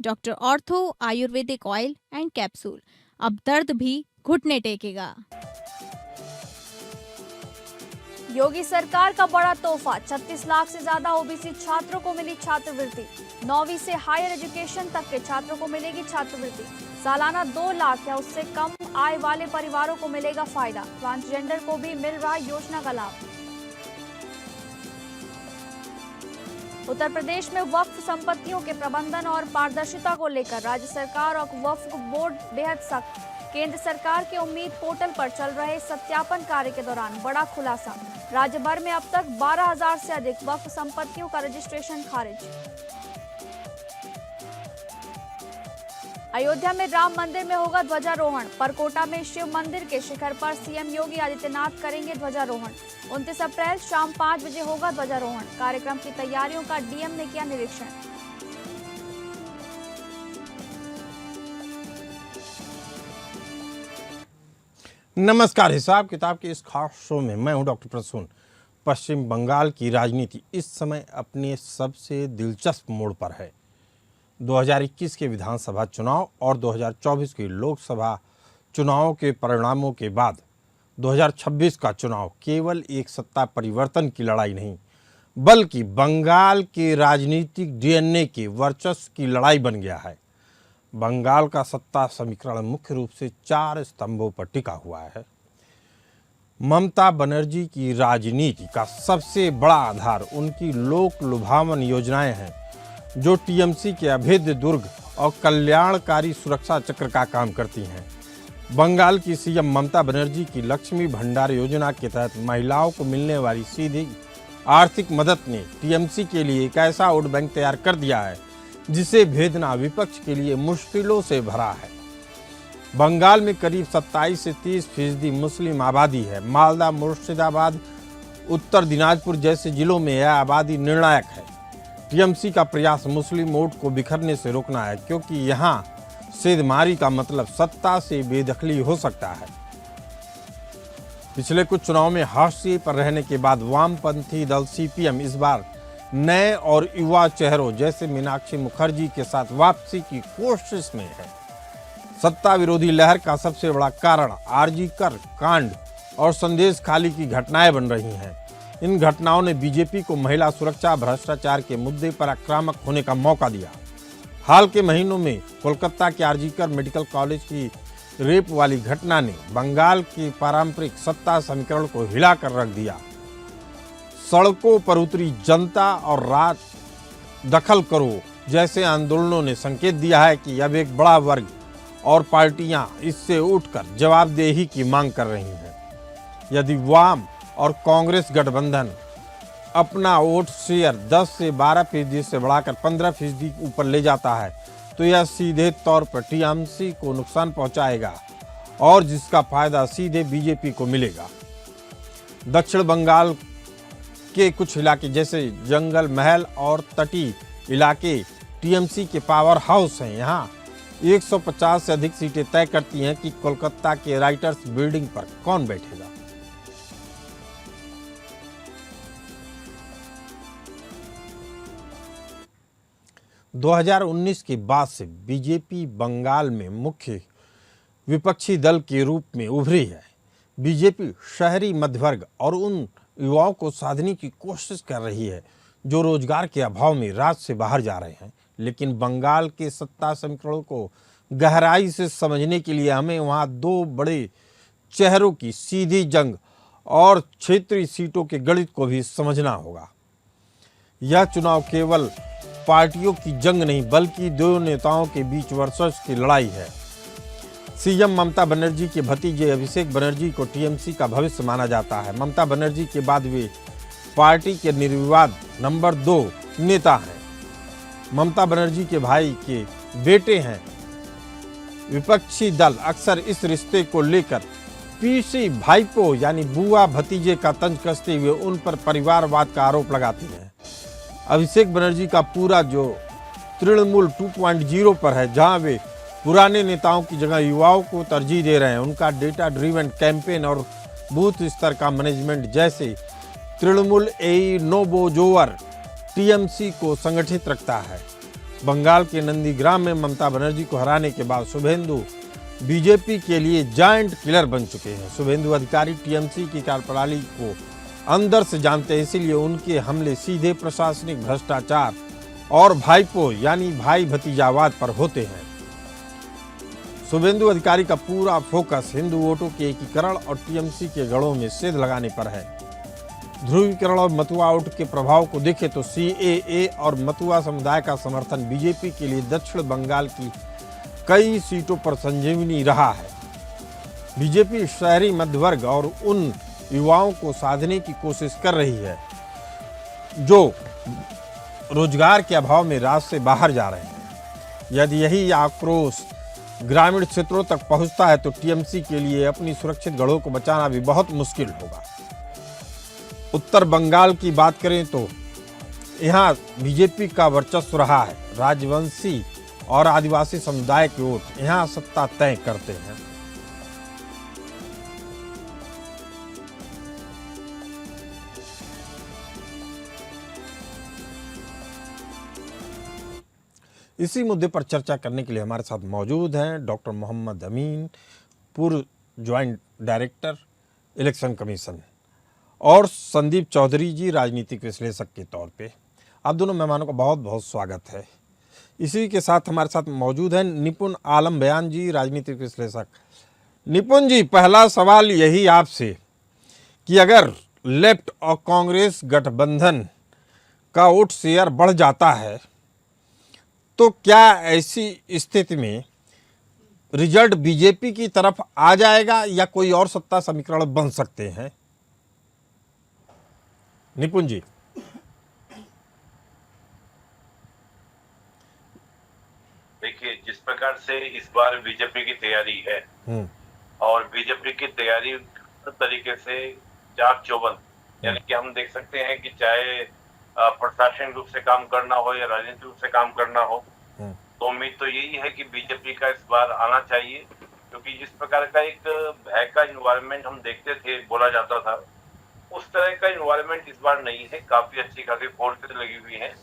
Doctor ortho Ayurvedic oil and capsule, अब दर्द भी घुटने टेकेगा। योगी सरकार का बड़ा तोहफा, 36 लाख से ज्यादा ओबीसी छात्रों को मिली छात्रवृत्ति। 9वीं से हायर एजुकेशन तक के छात्रों को मिलेगी छात्रवृत्ति। सालाना 2 लाख या उससे कम आय वाले परिवारों को मिलेगा फायदा। ट्रांसजेंडर को भी मिल रहा योजना का लाभ। उत्तर प्रदेश में वक्फ संपत्तियों के प्रबंधन और पारदर्शिता को लेकर राज्य सरकार और वक्फ बोर्ड बेहद सख्त। केंद्र सरकार के उम्मीद पोर्टल पर चल रहे सत्यापन कार्य के दौरान बड़ा खुलासा। राज्य भर में अब तक 12,000 से अधिक वक्फ संपत्तियों का रजिस्ट्रेशन खारिज। अयोध्या में राम मंदिर में होगा ध्वजारोहण। परकोटा में शिव मंदिर के शिखर पर सीएम योगी आदित्यनाथ करेंगे ध्वजारोहण। 29 अप्रैल शाम 5 बजे होगा ध्वजारोहण। कार्यक्रम की तैयारियों का डीएम ने किया निरीक्षण। नमस्कार। हिसाब किताब के इस खास शो में मैं हूं डॉक्टर प्रसून। पश्चिम बंगाल की राजनीति इस समय अपने सबसे दिलचस्प मोड़ पर है। 2021 के विधानसभा चुनाव और 2024 के लोकसभा चुनावों के परिणामों के बाद 2026 का चुनाव केवल एक सत्ता परिवर्तन की लड़ाई नहीं, बल्कि बंगाल के राजनीतिक डीएनए के वर्चस्व की लड़ाई बन गया है। बंगाल का सत्ता समीकरण मुख्य रूप से 4 स्तंभों पर टिका हुआ है। ममता बनर्जी की राजनीति का सबसे बड़ा आधार उनकी लोक लुभावन योजनाएं हैं, जो टीएमसी के अभेद्य दुर्ग और कल्याणकारी सुरक्षा चक्र का काम करती हैं। बंगाल की सीएम ममता बनर्जी की लक्ष्मी भंडार योजना के तहत महिलाओं को मिलने वाली सीधी आर्थिक मदद ने टीएमसी के लिए एक ऐसा वोट बैंक तैयार कर दिया है जिसे भेदना विपक्ष के लिए मुश्किलों से भरा है। बंगाल में करीब 27 से 30% मुस्लिम आबादी है। मालदा, मुर्शिदाबाद, उत्तर दिनाजपुर जैसे जिलों में यह आबादी निर्णायक है। टीएमसी का प्रयास मुस्लिम वोट को बिखरने से रोकना है, क्योंकि यहाँ सेंधमारी का मतलब सत्ता से बेदखली हो सकता है। पिछले कुछ चुनाव में हाशिए पर रहने के बाद वामपंथी दल सीपीएम इस बार नए और युवा चेहरों जैसे मीनाक्षी मुखर्जी के साथ वापसी की कोशिश में है। सत्ता विरोधी लहर का सबसे बड़ा कारण आरजीकर कांड और संदेश खाली की घटनाएं बन रही हैं। इन घटनाओं ने बीजेपी को महिला सुरक्षा, भ्रष्टाचार के मुद्दे पर आक्रामक होने का मौका दिया। हाल के महीनों में कोलकाता के आरजीकर मेडिकल कॉलेज की रेप वाली घटना ने बंगाल की पारंपरिक सत्ता समीकरण को हिलाकर रख दिया। सड़कों पर उतरी जनता और राज दखल करो जैसे आंदोलनों ने संकेत दिया है कि अब एक बड़ा वर्ग और पार्टियां इससे उठकर जवाबदेही की मांग कर रही हैं। यदि वाम और कांग्रेस गठबंधन अपना वोट शेयर 10 से 12% से बढ़ाकर 15% ऊपर ले जाता है, तो यह सीधे तौर पर टीएमसी को नुकसान पहुंचाएगा और जिसका फायदा सीधे बीजेपी को मिलेगा। दक्षिण बंगाल के कुछ इलाके जैसे जंगल महल और तटीय इलाके टीएमसी के पावर हाउस हैं। यहाँ 150 से अधिक सीटें तय करती हैं कि कोलकाता के राइटर्स बिल्डिंग पर कौन बैठेगा। – 2019 के बाद से बीजेपी बंगाल में मुख्य विपक्षी दल के रूप में उभरी है। बीजेपी शहरी मध्यवर्ग और उन युवाओं को साधने की कोशिश कर रही है जो रोजगार के अभाव में राज्य से बाहर जा रहे हैं। लेकिन बंगाल के सत्ता समीकरणों को गहराई से समझने के लिए हमें वहां 2 बड़े चेहरों की सीधी जंग और क्षेत्रीय सीटों के गणित को भी समझना होगा। यह चुनाव केवल पार्टियों की जंग नहीं, बल्कि 2 नेताओं के बीच वर्चस्व की लड़ाई है। सीएम ममता बनर्जी के भतीजे अभिषेक बनर्जी को टीएमसी का भविष्य माना जाता है। ममता बनर्जी के बाद वे पार्टी के निर्विवाद नंबर 2 नेता हैं। ममता बनर्जी के भाई के बेटे हैं। विपक्षी दल अक्सर इस रिश्ते को लेकर पीसी भाईपो यानी बुआ भतीजे का तंज कसते हुए उन पर परिवारवाद का आरोप लगाती हैं। अभिषेक बनर्जी का पूरा जो तृणमूल 2.0 पर है, जहां वे पुराने नेताओं की जगह युवाओं को तरजीह दे रहे हैं। उनका डेटा ड्रिवन कैंपेन और बूथ स्तर का मैनेजमेंट जैसे तृणमूल नोबोजोवर टीएमसी को संगठित रखता है। बंगाल के नंदीग्राम में ममता बनर्जी को हराने के बाद शुभेंदु बीजेपी के लिए जायंट किलर बन चुके हैं। शुभेंदु अधिकारी टीएमसी की कार्यप्रणाली को अंदर से जानते हैं, इसीलिए उनके हमले सीधे प्रशासनिक भ्रष्टाचार और भाईपो यानी भाई भतीजावाद पर होते हैं। शुभेंदु अधिकारी का पूरा फोकस हिंदू वोटों के एकीकरण और टीएमसी के गढ़ों में सेंध लगाने पर है। ध्रुवीकरण और मतुआ वोट के प्रभाव को देखें तो सीएए और मतुआ समुदाय का समर्थन बीजेपी के लिए दक्षिण बंगाल की कई सीटों पर संजीवनी रहा है। बीजेपी शहरी मध्यवर्ग और उन युवाओं को साधने की कोशिश कर रही है जो रोजगार के अभाव में राज्य से बाहर जा रहे हैं। यदि यही आक्रोश ग्रामीण क्षेत्रों तक पहुंचता है तो टीएमसी के लिए अपनी सुरक्षित गढ़ों को बचाना भी बहुत मुश्किल होगा। उत्तर बंगाल की बात करें तो यहाँ बीजेपी का वर्चस्व रहा है। राजवंशी और आदिवासी समुदाय के वोट यहाँ सत्ता तय करते हैं। इसी मुद्दे पर चर्चा करने के लिए हमारे साथ मौजूद हैं डॉक्टर मोहम्मद अमीन, पूर्व ज्वाइंट डायरेक्टर इलेक्शन कमीशन, और संदीप चौधरी जी, राजनीतिक विश्लेषक के तौर पे। आप दोनों मेहमानों का बहुत बहुत स्वागत है। इसी के साथ हमारे साथ मौजूद हैं निपुण आलम बयान जी, राजनीतिक विश्लेषक। निपुण जी, पहला सवाल यही आपसे कि अगर लेफ्ट और कांग्रेस गठबंधन का वोट शेयर बढ़ जाता है तो क्या ऐसी स्थिति में रिजल्ट बीजेपी की तरफ आ जाएगा या कोई और सत्ता समीकरण बन सकते हैं? निपुण जी। देखिए, जिस प्रकार से इस बार बीजेपी की तैयारी है और बीजेपी की तैयारी तरीके से चाक चौबंद, यानी कि हम देख सकते हैं कि चाहे प्रशासनिक रूप से काम करना हो या राजनीतिक रूप से काम करना हो, तो उम्मीद तो यही है कि बीजेपी का इस बार आना चाहिए, क्योंकि जिस प्रकार का एक भय का इन्वायरमेंट हम देखते थे, बोला जाता था, उस तरह का इन्वायरमेंट इस बार नहीं है। काफी अच्छी खासी फोर्सेस लगी हुई हैं,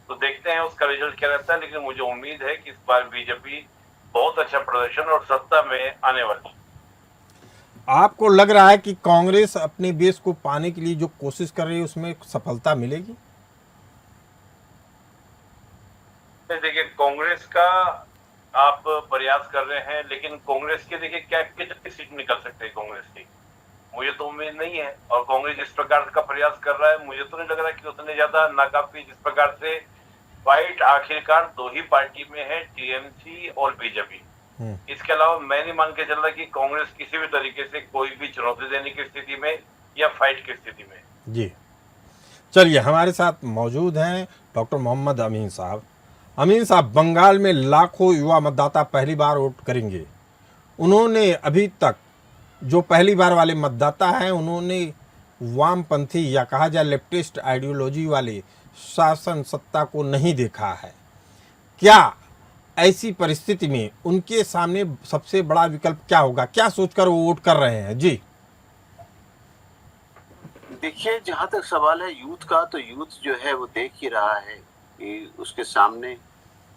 तो देखते हैं उसका रिजल्ट क्या रहता है। लेकिन मुझे उम्मीद है कि इस बार बीजेपी बहुत अच्छा प्रदर्शन और सत्ता में आने वाली। आपको लग रहा है कि कांग्रेस अपने बेस को पाने के लिए जो कोशिश कर रही है उसमें सफलता मिलेगी? देखिए, कांग्रेस का आप प्रयास कर रहे हैं, लेकिन कांग्रेस के देखिए क्या कितनी सीट निकल सकते हैं कांग्रेस की, मुझे तो उम्मीद नहीं है। और कांग्रेस जिस प्रकार का प्रयास कर रहा है, मुझे तो नहीं लग रहा कि उतने ज्यादा नाकाफी। जिस प्रकार से फाइट आखिरकार दो ही पार्टी में है, टीएमसी और बीजेपी। इसके अलावा मैं नहीं मान के चल रहा कि कांग्रेस किसी भी तरीके से कोई भी चुनौती देने की स्थिति में या फाइट की स्थिति में। जी चलिए, हमारे साथ मौजूद हैं डॉक्टर मोहम्मद अमीन साहब। अमीन साहब, बंगाल में लाखों युवा मतदाता पहली बार वोट करेंगे। उन्होंने अभी तक जो पहली बार वाले मतदाता हैं, उन्होंने वामपंथी या कहा जाए लेफ्टिस्ट आइडियोलॉजी वाले शासन सत्ता को नहीं देखा है। क्या ऐसी परिस्थिति में उनके सामने सबसे बड़ा विकल्प क्या होगा? क्या सोचकर वो वोट कर रहे हैं? जी देखिए, जहाँ तक सवाल है यूथ का, तो यूथ जो है वो देख ही रहा है कि उसके सामने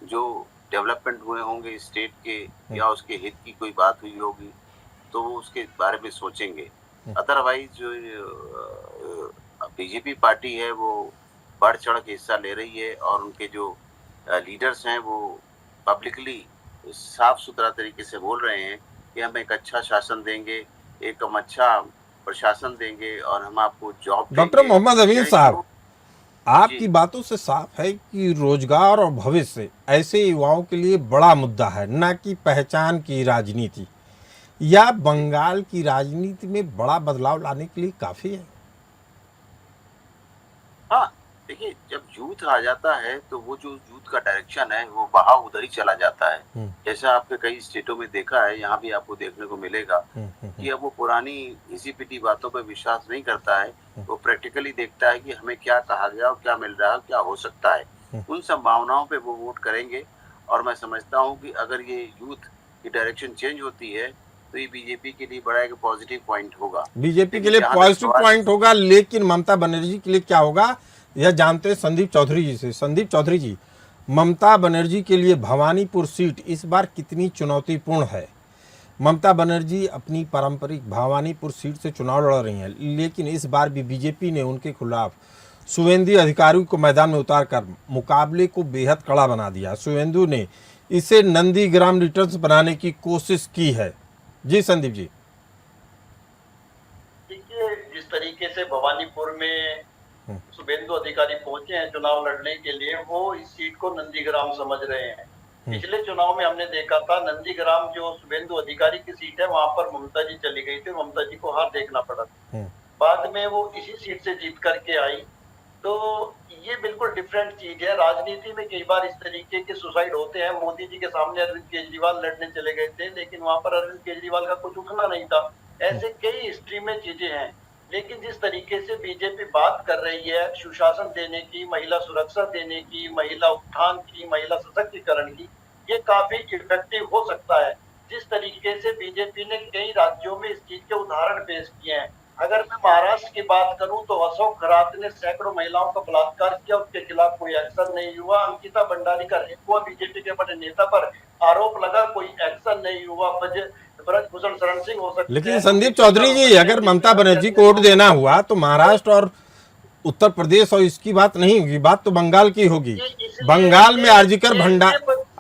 जो डेवलपमेंट हुए होंगे स्टेट के या उसके हित की कोई बात हुई होगी तो वो उसके बारे में सोचेंगे। अदरवाइज जो बीजेपी पार्टी है वो बढ़ चढ़ के हिस्सा ले रही है और उनके जो लीडर्स हैं वो पब्लिकली साफ सुथरा तरीके से बोल रहे हैं कि हम एक अच्छा शासन देंगे, एक हम अच्छा प्रशासन देंगे और हम आपको जॉब देंगे। डॉक्टर मोहम्मद अमीन साहब, आपकी बातों से साफ है कि रोजगार और भविष्य ऐसे युवाओं के लिए बड़ा मुद्दा है, न कि पहचान की राजनीति। या बंगाल की राजनीति में बड़ा बदलाव लाने के लिए काफी है? हाँ, देखिए, जब यूथ आ जाता है तो वो जो यूथ का डायरेक्शन है वो बहाव उधर ही चला जाता है। जैसा आपके कई स्टेटों में देखा है, यहाँ भी आपको देखने को मिलेगा कि अब वो पुरानी घिसी पिटी बातों पर विश्वास नहीं करता है, वो प्रैक्टिकली देखता है कि हमें क्या कहा गया और क्या मिल रहा है, क्या हो सकता है। उन संभावनाओं पे वो वोट करेंगे और मैं समझता हूँ कि अगर ये यूथ की डायरेक्शन चेंज होती है तो ये बीजेपी के लिए बड़ा एक पॉजिटिव पॉइंट होगा। बीजेपी के लिए पॉजिटिव पॉइंट होगा, लेकिन ममता बनर्जी के लिए क्या होगा यह जानते हैं संदीप चौधरी जी से। संदीप चौधरी जी, ममता बनर्जी के लिए भवानीपुर सीट इस बार कितनी चुनौतीपूर्ण है? ममता बनर्जी अपनी पारंपरिक भवानीपुर सीट से चुनाव लड़ रही हैं, लेकिन इस बार भी बीजेपी ने उनके खिलाफ शुभेंदु अधिकारी को मैदान में उतारकर मुकाबले को बेहद कड़ा बना दिया। शुभेंदु ने इसे नंदीग्राम रिटर्न्स बनाने की कोशिश की है। जी संदीप जी। देखिए, जिस तरीके से भवानीपुर में शुभेंदु अधिकारी पहुंचे हैं चुनाव लड़ने के लिए, वो इस सीट को नंदीग्राम समझ रहे हैं। पिछले चुनाव में हमने देखा था नंदीग्राम जो शुभेंदु अधिकारी की सीट है, वहां पर ममता जी चली गई थी, ममता जी को हार देखना पड़ा। बाद में वो इसी सीट से जीत करके आई। तो ये बिल्कुल डिफरेंट चीज है। राजनीति में कई बार इस तरीके के सुसाइड होते हैं। मोदी जी के सामने अरविंद केजरीवाल लड़ने चले गए थे, लेकिन वहां पर अरविंद केजरीवाल का कुछ उठना नहीं था। ऐसे कई हिस्ट्री में चीजें हैं। लेकिन जिस तरीके से बीजेपी बात कर रही है सुशासन देने की, महिला सुरक्षा देने की, महिला उत्थान की, महिला सशक्तिकरण की, ये काफी इफेक्टिव हो सकता है। जिस तरीके से बीजेपी ने कई राज्यों में इस चीज के उदाहरण पेश किए हैं। अगर मैं महाराष्ट्र की बात करूं तो अशोक गहलोत ने सैकड़ों महिलाओं का बलात्कार किया, उसके खिलाफ कोई एक्शन नहीं हुआ। अंकिता भंडारी का रेप हुआ, बीजेपी के बड़े नेता पर आरोप लगा, कोई एक्शन नहीं हुआ। ब्रजभूषण शरण सिंह हो सकते। लेकिन संदीप चौधरी जी, अगर ममता बनर्जी को वोट देना हुआ तो महाराष्ट्र और उत्तर प्रदेश और इसकी बात नहीं होगी, बात तो बंगाल की होगी। बंगाल में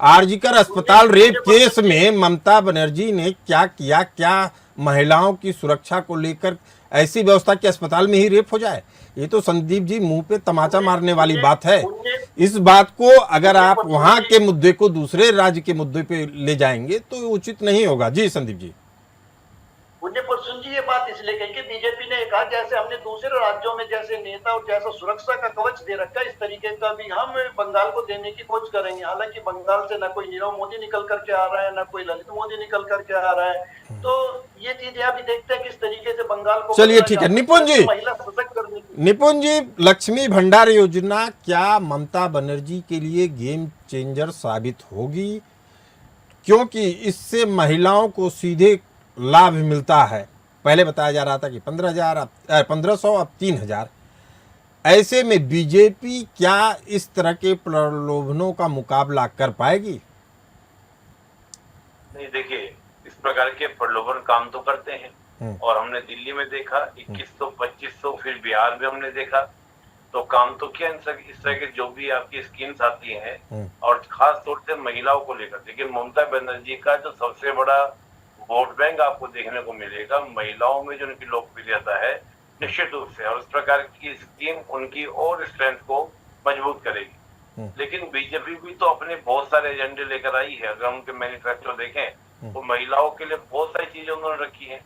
आरजीकर अस्पताल रेप केस में ममता बनर्जी ने क्या किया? क्या महिलाओं की सुरक्षा को लेकर ऐसी व्यवस्था कि अस्पताल में ही रेप हो जाए? ये तो संदीप जी मुंह पे तमाचा मारने वाली बात है। इस बात को अगर आप वहां के मुद्दे को दूसरे राज्य के मुद्दे पे ले जाएंगे तो उचित नहीं होगा। जी संदीप जी। पुण्य प्रसून जी ये बात इसलिए कही कि बीजेपी ने कहा जैसे हमने दूसरे राज्यों में जैसे नेता और जैसा सुरक्षा का कवच दे रखा है, इस तरीके का भी हम बंगाल को देने की कोशिश करेंगे। हालांकि बंगाल से न कोई नीरव मोदी निकल करके आ रहा है, न कोई ललित मोदी निकल करके आ रहा है। तो ये चीजें अभी देखते हैं किस तरीके से बंगाल को। चलिए ठीक है। निपुण जी, महिला सशक्त करने की। निपुण जी, लक्ष्मी भंडार योजना क्या ममता बनर्जी के लिए गेम चेंजर साबित होगी? क्योंकि इससे महिलाओं को सीधे लाभ मिलता है। पहले बताया जा रहा था कि 1500 अब 3000। ऐसे में बीजेपी क्या इस तरह के प्रलोभनों का मुकाबला कर पाएगी? नहीं, देखिए, इस प्रकार के प्रलोभन काम तो करते हैं और हमने दिल्ली में देखा 2100, 2500, फिर बिहार में हमने देखा। तो काम तो किया इस तरह के जो भी आपकी स्कीम्स आती हैं और खास तौर से महिलाओं को लेकर। देखिए, ममता बनर्जी का जो सबसे बड़ा वोट बैंक आपको देखने को मिलेगा महिलाओं में, जो उनकी लोकप्रियता है निश्चित रूप से, और इस प्रकार की स्कीम उनकी और स्ट्रेंथ को मजबूत करेगी। लेकिन बीजेपी भी तो अपने बहुत सारे एजेंडे लेकर आई है। अगर उनके मैनिफेस्टो देखें तो महिलाओं के लिए बहुत सारी चीजें उन्होंने रखी हैं,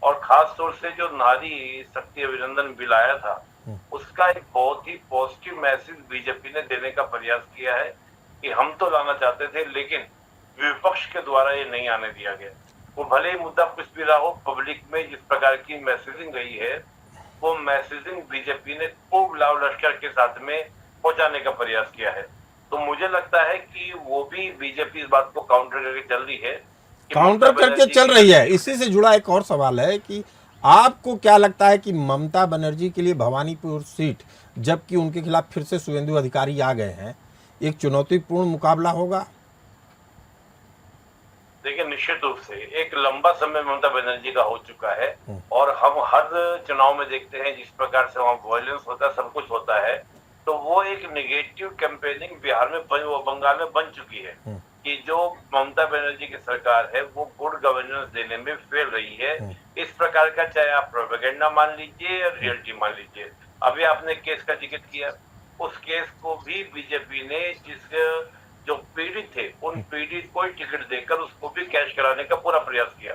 और खास तौर से जो नारी शक्ति अभिनंदन बिल आया था उसका एक बहुत ही पॉजिटिव मैसेज बीजेपी ने देने का प्रयास किया है कि हम तो लाना चाहते थे लेकिन विपक्ष के द्वारा ये नहीं आने दिया गया। वो भले ही मुद्दा कुछ भी रहा हो, पब्लिक में जिस प्रकार की मैसेजिंग गई है वो मैसेजिंग बीजेपी ने खूब लाभ लश्कर के साथ में पहुंचाने का प्रयास किया है। तो मुझे लगता है कि वो भी बीजेपी इस बात को काउंटर करके चल रही है, काउंटर करके चल रही है। इसी से जुड़ा एक और सवाल है कि आपको क्या लगता है कि ममता बनर्जी के लिए भवानीपुर सीट, जबकि उनके खिलाफ फिर से शुभेंदु अधिकारी आ गए हैं, एक चुनौतीपूर्ण मुकाबला होगा? देखिए, निश्चित रूप से एक लंबा समय ममता बनर्जी का हो चुका है और हम हर चुनाव में देखते हैं जिस प्रकार से वहाँ वायलेंस होता है, सब कुछ होता है। तो वो एक नेगेटिव कैंपेनिंग बिहार में, बंगाल में बन चुकी है कि जो ममता बनर्जी की सरकार है वो गुड गवर्नेंस देने में फेल रही है। इस प्रकार का, चाहे आप प्रोपेगेंडा मान लीजिए या रियलिटी मान लीजिए। अभी आपने केस का जिक्र किया, उस केस को भी बीजेपी ने जिस जो पीड़ित थे उन पीड़ित को टिकट देकर उसको भी कैश कराने का पूरा प्रयास किया।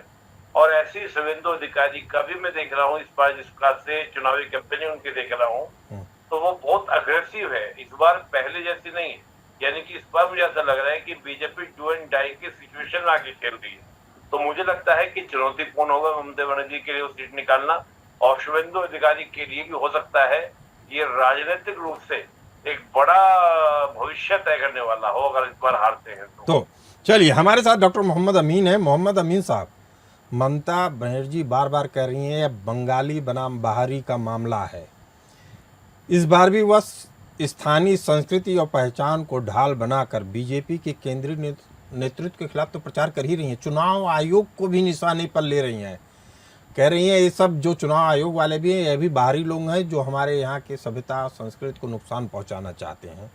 और ऐसी शुभेंदु अधिकारी का भी मैं देख रहा हूँ इस बार, जिस प्रकार से चुनावी कैंपेनिंग उनकी देख रहा हूँ, तो वो बहुत अग्रेसिव है इस बार, पहले जैसी नहीं। यानी कि इस बार मुझे ऐसा लग रहा है कि बीजेपी डू एंड डाई की सिचुएशन आगे खेल रही है। तो मुझे लगता है कि चुनौतीपूर्ण होगा ममता बनर्जी के लिए वो सीट निकालना, और शुभेंदु अधिकारी के लिए भी हो सकता है ये राजनीतिक रूप से एक बड़ा भविष्य तय करने वाला हो अगर इस बार हारते हैं तो। चलिए, हमारे साथ डॉक्टर मोहम्मद अमीन है। मोहम्मद अमीन साहब, ममता बनर्जी बार बार कह रही हैं बंगाली बनाम बाहरी का मामला है। इस बार भी वह स्थानीय संस्कृति और पहचान को ढाल बनाकर बीजेपी के केंद्रीय नेतृत्व के खिलाफ तो प्रचार कर ही रही हैं, चुनाव आयोग को भी निशाने पर ले रही हैं। कह रही हैं ये सब जो चुनाव आयोग वाले भी हैं ये भी बाहरी लोग हैं जो हमारे यहाँ के सभ्यता संस्कृति को नुकसान पहुंचाना चाहते हैं।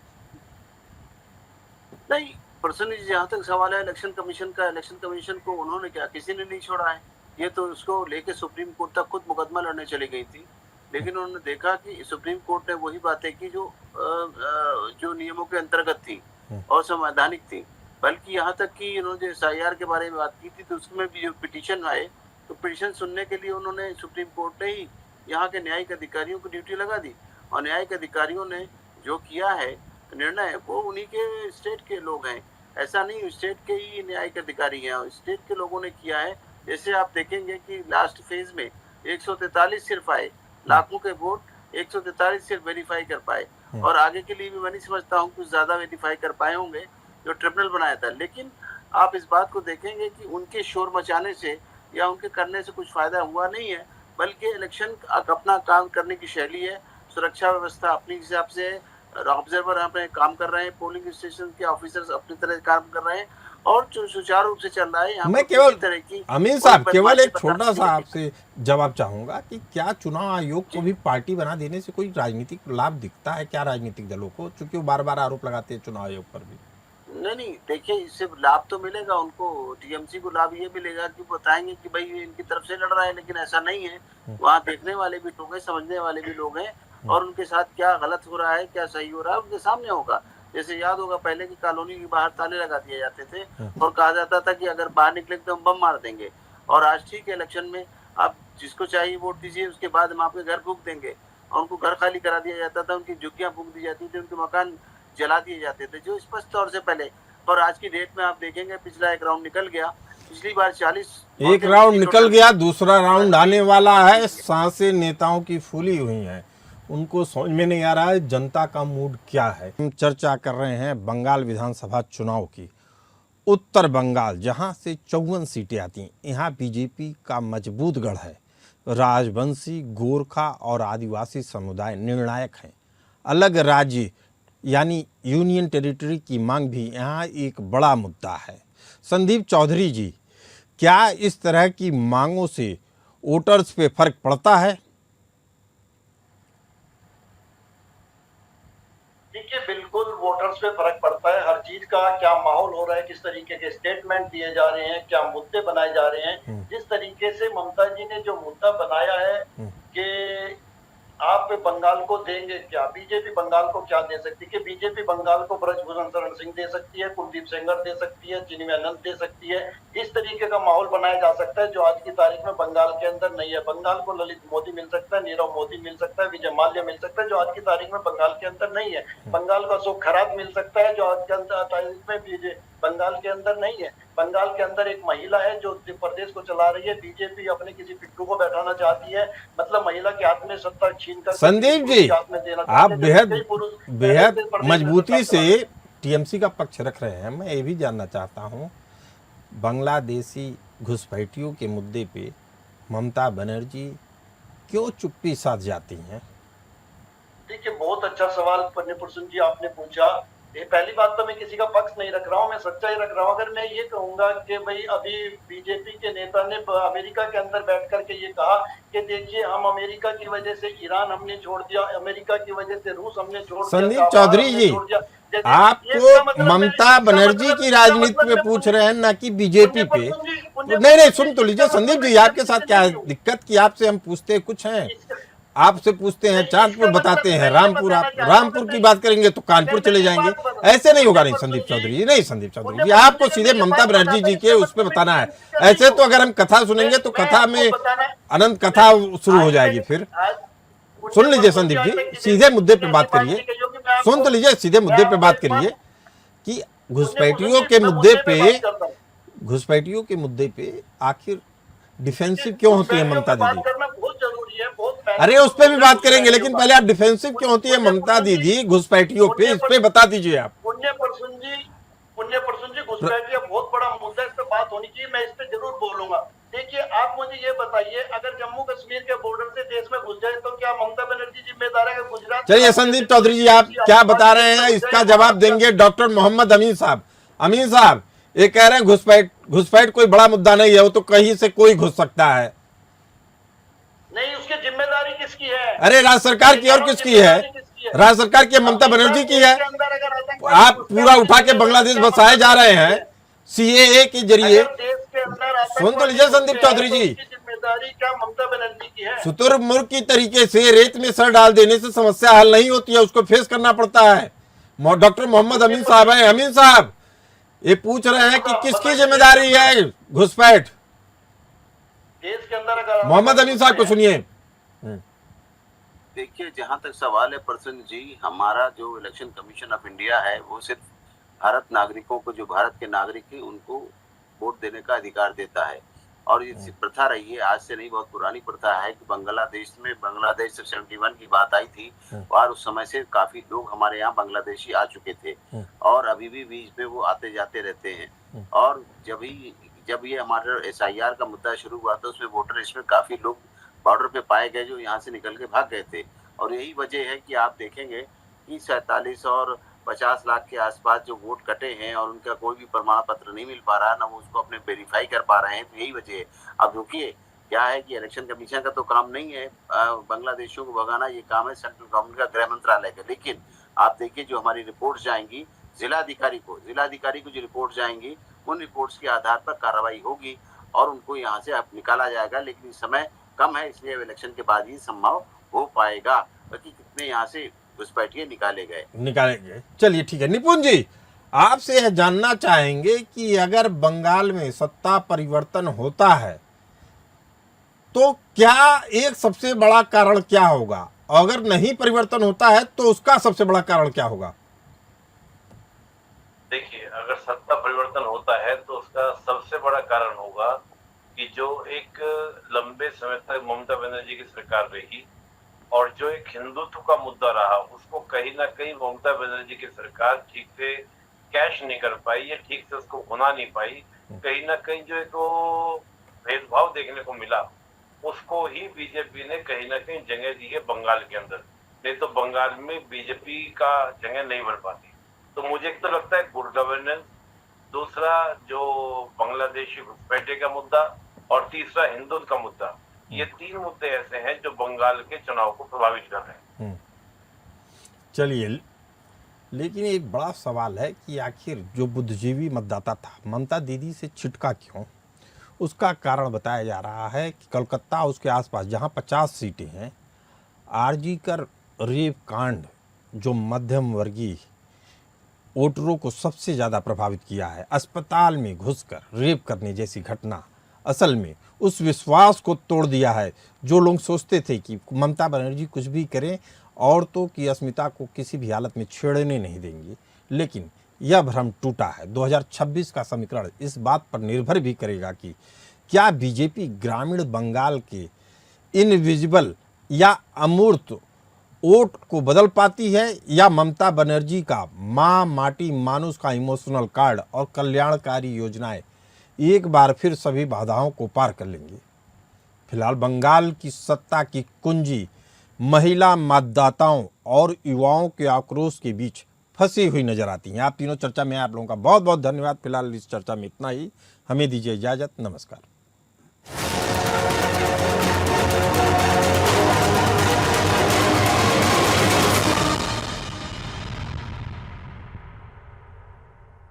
नहीं, पर्सनली जहाँ तक सवाल है इलेक्शन कमीशन का, इलेक्शन कमीशन को उन्होंने क्या, किसी ने नहीं छोड़ा है। ये तो उसको लेके सुप्रीम कोर्ट तक खुद मुकदमा लड़ने चली गई थी, लेकिन उन्होंने देखा कि सुप्रीम कोर्ट ने वही बातें की जो नियमों के अंतर्गत थी और संवैधानिक थी। बल्कि यहाँ तक कि उन्होंने SIR के बारे में बात की थी तो उसमें भी जो पिटीशन आए तो पिटीशन सुनने के लिए उन्होंने सुप्रीम कोर्ट ने ही यहाँ के न्यायिक अधिकारियों को ड्यूटी लगा दी, और न्यायिक अधिकारियों ने जो किया है निर्णय वो उन्हीं के स्टेट के लोग हैं। ऐसा नहीं स्टेट के ही न्यायिक अधिकारी हैं, स्टेट के लोगों ने किया है। जैसे आप देखेंगे कि लास्ट फेज में 143 सिर्फ आए, लाखों के वोट 143 सिर्फ वेरीफाई कर पाए, और आगे के लिए भी मैं नहीं समझता हूँ कुछ ज्यादा वेरीफाई कर पाए होंगे जो ट्रिब्यूनल बनाया था। लेकिन आप इस बात को देखेंगे कि उनके शोर मचाने से या उनके करने से कुछ फायदा हुआ नहीं है, बल्कि इलेक्शन अपना काम करने की शैली है, सुरक्षा व्यवस्था अपने हिसाब से, ऑब्जर्वर यहाँ पे काम कर रहे हैं, पोलिंग स्टेशन के ऑफिसर्स अपनी तरह काम कर रहे हैं और जो सुचारू रूप से चल रहा है। मैं केवल अमीन साहब केवल एक छोटा सा आपसे जवाब चाहूंगा कि क्या चुनाव आयोग को भी पार्टी बना देने से कोई राजनीतिक लाभ दिखता है क्या राजनीतिक दलों को, क्योंकि वो बार बार आरोप लगाते हैं चुनाव आयोग पर भी? नहीं, देखिए इससे लाभ तो मिलेगा उनको, टीएमसी को लाभ ये मिलेगा कि बताएंगे कि भाई इनकी तरफ से लड़ रहा है, लेकिन ऐसा नहीं है। वहाँ देखने वाले भी लोग हैं, समझने वाले भी लोग हैं, और उनके साथ क्या गलत हो रहा है क्या सही हो रहा है उनके सामने होगा। जैसे याद होगा पहले की कॉलोनी के बाहर ताले लगा दिए जाते थे और कहा जाता था कि अगर बाहर निकले तो हम बम मार देंगे, और आज ठीक है इलेक्शन में आप जिसको चाहिए वोट दीजिए, उसके बाद हम आपके घर फूंक देंगे, और उनको घर खाली करा दिया जाता था, उनकी झुग्गियां फूंक दी जाती थी, उनके मकान जला दिए जाते थे, जो स्पष्ट तौर से पहले। और आज की डेट में आप देखेंगे पिछला एक राउंड निकल गया, पिछली बार 40 एक राउंड निकल गया, दूसरा राउंड आने वाला है। सांसें नेताओं की फूली हुई हैं, उनको समझ में नहीं आ रहा है जनता का मूड क्या है। हम चर्चा कर रहे हैं बंगाल विधानसभा चुनाव की। उत्तर बंगाल जहां से 54 सीटें आती हैं, यहाँ बीजेपी का मजबूत गढ़ है। राजवंशी, गोरखा और आदिवासी समुदाय निर्णायक हैं। अलग राज्य यानी यूनियन टेरिटरी की मांग भी यहाँ एक बड़ा मुद्दा है। संदीप चौधरी जी, क्या इस तरह की मांगों से वोटर्स पे फर्क पड़ता है? देखिए बिल्कुल वोटर्स पे फर्क पड़ता है। हर चीज का क्या माहौल हो रहा है, किस तरीके के स्टेटमेंट दिए जा रहे हैं, क्या मुद्दे बनाए जा रहे हैं। जिस तरीके से ममता जी ने जो मुद्दा बनाया है कि आप बंगाल को देंगे क्या, बीजेपी बंगाल को क्या दे सकती है, कि बीजेपी बंगाल को ब्रजभूषण शरण सिंह दे सकती है, कुलदीप सेंगर दे सकती है, चिन्मय अनंत दे सकती है। इस तरीके का माहौल बनाया जा सकता है जो आज की तारीख में बंगाल के अंदर नहीं है। बंगाल को ललित मोदी मिल सकता है, नीरव मोदी मिल सकता है, विजय माल्या मिल सकता है, जो आज की तारीख में बंगाल के अंदर नहीं है। बंगाल का अशोक खरात मिल सकता है जो आज के अंदर तारीख में बंगाल के अंदर नहीं है। बंगाल के अंदर एक महिला है जो प्रदेश को चला रही है। बीजेपी अपने किसी पिट्ठू को बैठाना चाहती है, मतलब महिला के हाथ में सत्ता छीन कर संदीप जी, आप बेहद मजबूती से टीएमसी का पक्ष रख रहे हैं। मैं ये भी जानना चाहता हूँ, बांग्लादेशी घुसपैठियों के मुद्दे पे ममता बनर्जी क्यों चुप्पी साध जाती हैं? देखिए बहुत अच्छा सवाल प्रसून जी आपने पूछा। ये पहली बात तो मैं किसी का पक्ष नहीं रख रहा हूँ, मैं सच्चाई रख रहा हूँ। अगर मैं ये कहूंगा कि भाई अभी बीजेपी के नेता ने अमेरिका के अंदर बैठ करके ये कहा कि देखिए हम अमेरिका की वजह से ईरान हमने छोड़ दिया, अमेरिका की वजह से रूस हमने छोड़ दिया। संदीप चौधरी जी, आप तो ममता बनर्जी की राजनीति पे पूछ रहे हैं ना कि बीजेपी पे। नहीं, सुन तो लीजिए संदीप जी, आपके साथ क्या है दिक्कत की आपसे हम पूछते कुछ हैं, आपसे पूछते हैं चांदपुर बताते हैं रामपुर, आप रामपुर की बात करेंगे तो कानपुर चले जाएंगे। ऐसे नहीं होगा। नहीं संदीप चौधरी जी, नहीं संदीप चौधरी जी, आपको सीधे ममता बनर्जी जी के उस पर बताना है। ऐसे तो अगर हम कथा सुनेंगे तो कथा में अनंत कथा शुरू हो जाएगी। फिर सुन लीजिए संदीप जी, सीधे मुद्दे पे बात करिए। सुन तो लीजिए, सीधे मुद्दे पे बात करिए कि घुसपैठियों के मुद्दे पे आखिर डिफेंसिव क्यों होती है ममता दीदी? अरे उस पे भी बात करेंगे, लेकिन पहले आप डिफेंसिव क्यों होती है ममता दीदी घुसपैठियों पे, इस पे बता दीजिए आप। पुण्य प्रसून जी घुसपैठिया बहुत बड़ा मुद्दा, इस पे बात होनी चाहिए, मैं इस पे जरूर बोलूंगा। देखिए, आप मुझे ये बताइए, अगर जम्मू कश्मीर के बॉर्डर से देश में घुस जाए तो क्या ममता बनर्जी जिम्मेदार है? गुजरात चलिए संदीप चौधरी जी, आप क्या बता रहे हैं इसका जवाब देंगे डॉक्टर मोहम्मद अमीन साहब। अमीन साहब, ये कह रहे हैं घुसपैठ कोई बड़ा मुद्दा नहीं है, वो तो कहीं से कोई घुस सकता है। नहीं, उसकी जिम्मेदारी किसकी है? अरे राज्य सरकार की और किसकी है? राज्य सरकार की, ममता बनर्जी की है। आप पूरा उठा के बांग्लादेश बसाए जा रहे हैं सीएए के जरिए। सुन तो लीजिए संदीप चौधरी जी, जिम्मेदारी क्या ममता बनर्जी की है? शुतुरमुर्ग की तरीके से रेत में सर डाल देने से समस्या हल नहीं होती है, उसको फेस करना पड़ता है। डॉक्टर मोहम्मद अमीन साहब है। अमीन साहब ये पूछ रहे हैं कि किसकी जिम्मेदारी है घुसपैठ? देश के अंदर अगर मोहम्मद अमीन साहब को सुनिए। देखिए, जहां तक सवाल है प्रसन्न जी, हमारा जो इलेक्शन कमीशन ऑफ इंडिया है वो सिर्फ भारत नागरिकों को, जो भारत के नागरिक हैं उनको वोट देने का अधिकार देता है। और ये प्रथा रही है, आज से नहीं, बहुत पुरानी प्रथा है कि बांग्लादेश से 71 की बात आई थी और उस समय से काफी लोग हमारे यहाँ बांग्लादेशी आ चुके थे और अभी भी बीच में वो आते जाते रहते हैं। और जब ये हमारा SIR का मुद्दा शुरू हुआ था, उसमें वोटर लिस्ट में काफी लोग बॉर्डर पे पाए गए जो यहाँ से निकल के भाग गए थे। और यही वजह है कि आप देखेंगे कि 47 और 50 लाख के आसपास जो वोट कटे हैं और उनका कोई भी प्रमाण पत्र नहीं मिल पा रहा, ना वो उसको अपने वेरीफाई कर पा रहे हैं। तो यही वजह है। अब रुकिए, क्या है कि इलेक्शन कमीशन का तो काम नहीं है बांग्लादेशियों को भगाना, ये काम है सेंट्रल गवर्नमेंट का, गृह मंत्रालय का। लेकिन आप देखिए, जो हमारी रिपोर्ट जाएंगी जिलाधिकारी को जो रिपोर्ट जाएंगी, उन रिपोर्ट्स के आधार पर कार्रवाई होगी और उनको यहाँ से निकाला जाएगा। लेकिन इस समय कम है, इसलिए इलेक्शन के बाद ही संभव हो पाएगा। बाकी कितने यहाँ से घुसपैठिए निकाले गए। चलिए ठीक है। निपुण जी, आपसे यह जानना चाहेंगे कि अगर बंगाल में सत्ता परिवर्तन होता है तो क्या एक सबसे बड़ा कारण क्या होगा? अगर नहीं परिवर्तन होता है तो उसका सबसे बड़ा कारण क्या होगा? देखिए, अगर सत्ता परिवर्तन होता है तो उसका सबसे बड़ा कारण होगा कि जो एक लंबे समय तक ममता बनर्जी की सरकार रही और जो एक हिंदुत्व का मुद्दा रहा, उसको कहीं ना कहीं ममता बनर्जी की सरकार ठीक से कैश नहीं कर पाई या ठीक से उसको भुना नहीं पाई। कहीं ना कहीं जो एक वो भेदभाव देखने को मिला, उसको ही बीजेपी ने कहीं ना कहीं जगह दी है बंगाल के अंदर। नहीं तो बंगाल में बीजेपी का जगह नहीं बढ़ पाती। तो मुझे एक तो लगता है गुड गवर्नेंस, दूसरा जो बांग्लादेशी घुसपैठे का मुद्दा और तीसरा हिंदुत्व का मुद्दा, ये तीन मुद्दे ऐसे हैं जो बंगाल के चुनाव को प्रभावित कर रहे हैं। चलिए, लेकिन एक बड़ा सवाल है कि आखिर जो बुद्धिजीवी मतदाता था ममता दीदी से छिटका क्यों? उसका कारण बताया जा रहा है कि कोलकाता उसके आसपास जहां 50 सीटें हैं, आरजी कर रेप कांड जो मध्यम वर्गीय वोटरों को सबसे ज़्यादा प्रभावित किया है, अस्पताल में घुसकर रेप करने जैसी घटना असल में उस विश्वास को तोड़ दिया है। जो लोग सोचते थे कि ममता बनर्जी कुछ भी करें, औरतों की अस्मिता को किसी भी हालत में छेड़ने नहीं देंगी, लेकिन यह भ्रम टूटा है। 2026 का समीकरण इस बात पर निर्भर भी करेगा कि क्या बीजेपी ग्रामीण बंगाल के इनविजिबल या अमूर्त वोट को बदल पाती है, या ममता बनर्जी का माँ माटी मानुष का इमोशनल कार्ड और कल्याणकारी योजनाएं एक बार फिर सभी बाधाओं को पार कर लेंगी। फिलहाल बंगाल की सत्ता की कुंजी महिला मतदाताओं और युवाओं के आक्रोश के बीच फंसी हुई नजर आती हैं। आप तीनों चर्चा में आप लोगों का बहुत बहुत धन्यवाद। फिलहाल इस चर्चा में इतना ही। हमें दीजिए इजाजत। नमस्कार।